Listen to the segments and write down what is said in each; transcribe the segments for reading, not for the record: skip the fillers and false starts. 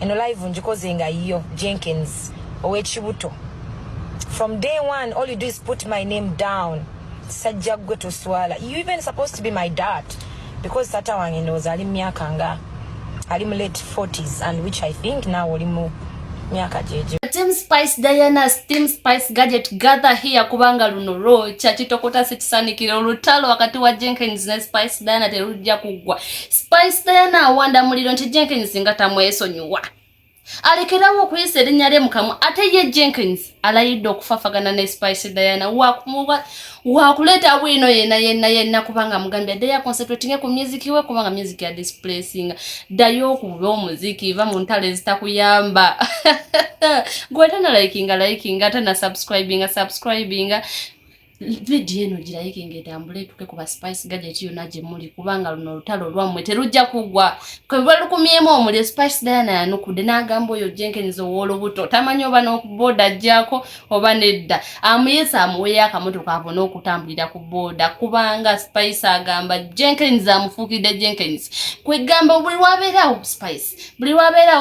eno live njikozenga iyo Jenkins Omuliro. From day one, all you do is put my name down. Sajja gwe toswala. You even supposed to be my dad, because tata wange knows ali myaka nga ali mu late 40s, and which I think now oli mu myaka jeje. Team Spice Diana's Team Spice Gadget gather here kubanga luno ro chachitokota sitisanikira olutalo wakati wa Jenkins ne Spice Diana terujja kugwa. Spice Diana awanda muliro nti Jenkins ngata mwesonyiwa. Alekerawo okuyisa erinnya lye mukamu ate ye Jenkins alayidde okufafagana ne Spice Diana wakuleta bwino yenna kubanga mugambya daya concentrating ku music we kubanga music ya displacing dayo okuba omuziki va mu ntale zitakuyamba gwetana liking ate na subscribing video eno girayike ngetambule tuke kuba Spice Gadget yona gye muli kubanga luno olutalo lwammwe terujja kugwa kwe balukumyemu omuli Spice Diana yanukudde n'agamba oyo Jenkins ow'olubuto tamanyi oba n'okuboda ajjako oba nedda amuyesa amuweeyo akamotoka abone okutambulira ku boda kubanga Spice agamba Jenkins amufuukidde Jenkins kwegamba buli wabeerawo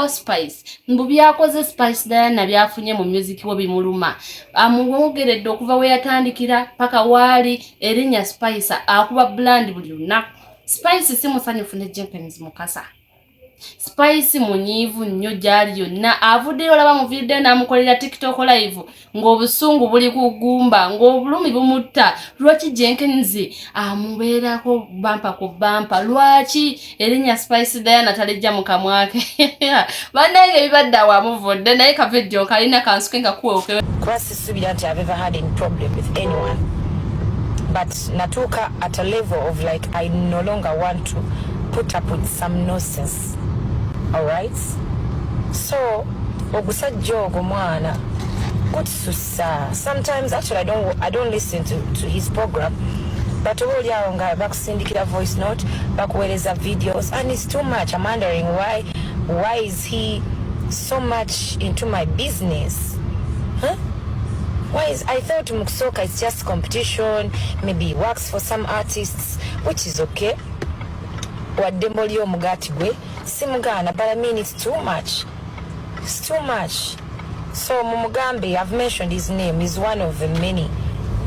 Spice mbu byakoze Spice Diana byafunye mu music we bimuluma amwogeredde okuva we yatandikira paka wali erinnya Spice akuba brand buli lunaku. Spice si musanyufu ne Jenkins Mukasa. Spice munyivu nnyo gyali yonna avuddeyo olaba mu video n'amukolera TikTok live ng'obusungu buli kugumba ng'obulumi bumutta. Lwaki Jenkins amubeerako bampa ku bampa? Lwaki erinnya Spice Diana talijja mu kamwake? Bannange bibadde awamuvodde naye ka video kalina kansuke nga kuwoke. Kwasi subira nti I've ever had any problem with anyone, but natuka at a level of like I no longer want to put up with some nonsense. Alright, so ogusajja ogwo mwana kutususa. Sometimes actually I don't listen to his program, but oli awo nga bakusindikira voice note bakuweereza videos and it's too much. I'm wondering why is he so much into my business? I thought Muksoka is just competition, maybe he works for some artists, which is okay. Wademoli omugati gwe simugana, but I mean it's too much. So Mumugambe, I've mentioned his name, he's one of the many.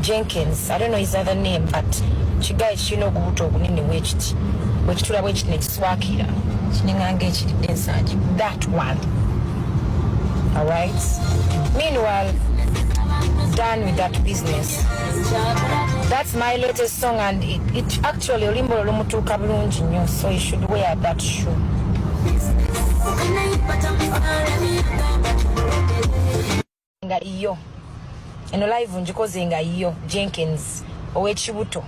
Jenkins, I don't know his other name, but chigai chino kubuto bunini wechitula wechitine chiswakira chiningange chitide nsanje, that one. Alright, meanwhile, done with that business. That's my latest song, and it actually olimbo lumutuka bulungi nnyo, so you should wear that shoe. Nga iyo eno live njikozenga iyo Jenkins Omuliro.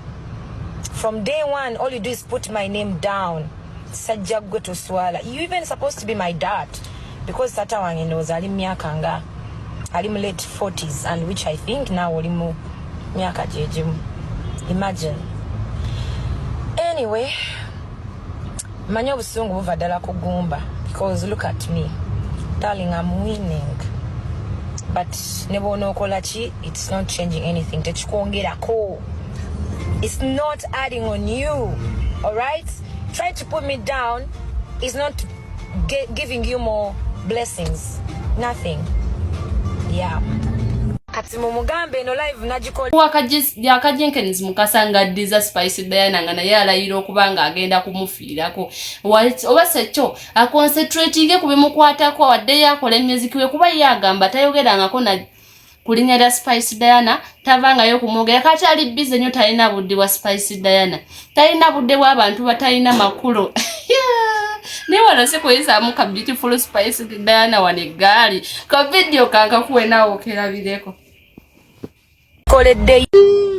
From day one, all you do is put my name down. Sajja gwe toswala. You even supposed to be my dad, because tata wange knows ali myaka nga ali mu late 40s, and which I think now oli mu myaka jeje. Imagine. Anyway, manyo obusungu buva ddala kugumba, because look at me, darling, I'm winning. But nebona okola ki, it's not changing anything. Tekikwongerako. It's not adding on you. Alright? Try to put me down. It's not giving you more blessings. Nothing. Yeah. Kati mumugambe no live najikola waka Jenkins Mukasa nga addiza Spice Diana nga naye alayira okubanga agenda kumufiirako oba sekyo aconcentratinge ku bimukwatako wadde yakola music we kuba yagamba tayogerangako na kulinnya lya Spice Diana tavangayo kumwogera kati ali busy nnyo, talina budde wa Spice Diana, talina budde wa abantu batalina makulu. Ne wala se kweza amuka beautiful Spice Diana wanegali ka video kankakuwe nawo okerabireko koledde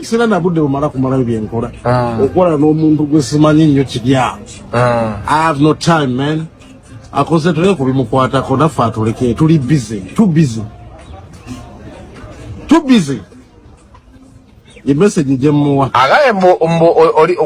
sina na budde umara kumara byenkola okola n'omuntu gwe simanyi nnyo kidya. I have no time, man. Akonsentrate ku bimukwatako nafa atuleke, tuli busy, too busy. The message jemuwa agaye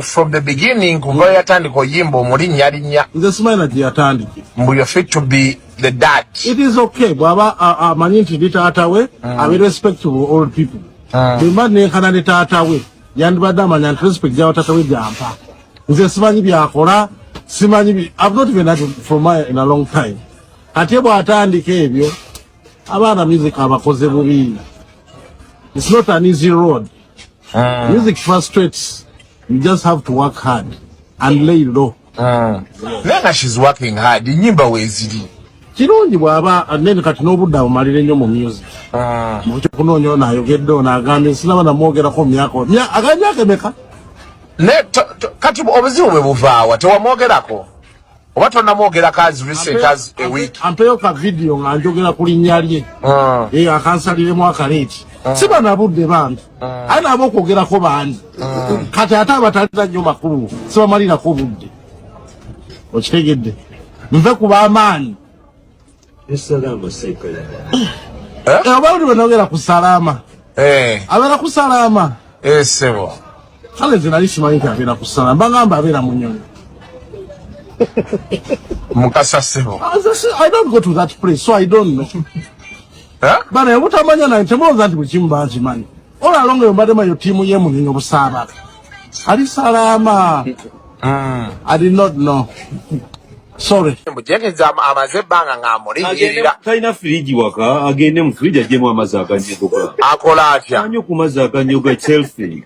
from the beginning kuva yatandika oyimba omulinnya alinya nze simanyi gye yatandike mbu you're fit to be the dad. It is okay bwaba amanyi nti ndi taata we abe respectable old people bwemba nenkana ne taata we yandibadde amanya nti respect gyawa taata we gyampa. Nze simanyi byakola, simanyi I've not even had from my in a long time. Ate bw'atandika ebyo abaana music abakoze bubi. It's not an easy road. Music frustrates. You just have to work hard and lay low. Nenga she's working hard. Nyimba weziri. Kirungi bw'aba anene kati n'obudde abumalire nnyo mu music. Mukyo kunoonya ono ayogedde ono agambye sinaba namwogerako myaka aganyaka emeka. Kati obuzibu bwe buvaawa tewamwogerako. Oba tonnamwogerako as recent as a week. Ampeyo ka video nga njogera ku linnya lye. Akansaliremu akaleeti. Siba na budde bantu. Aye nabo okwogerako bandi. Kati ate abatalina nnyo makulu sibamalirako budde. Okitegedde. Nve ku b'amaanyi. Essalama sekala. Abantu banogera ku salama. Abeera ku salama. Sebo. Kale nze nali simanyi nti abeera ku salama. Bagamba abeera mu nnyonyi. Mukasa sebo. I don't go to that place, so I don't know. Bana yabutamanya na ntemooza nti bukimba nkimanyi. Olalonga yo mbadde mayo tiimu y'emunyonyi obusaaba. Ali salama. I did not know. Sorry. Jenkins amaze banga ng'amuliyirira. Talina firiji waka agende mu firiji ajjemu amazzi aganyogoga. Akola atya? Anyo ku mazzi aganyogoga selfie.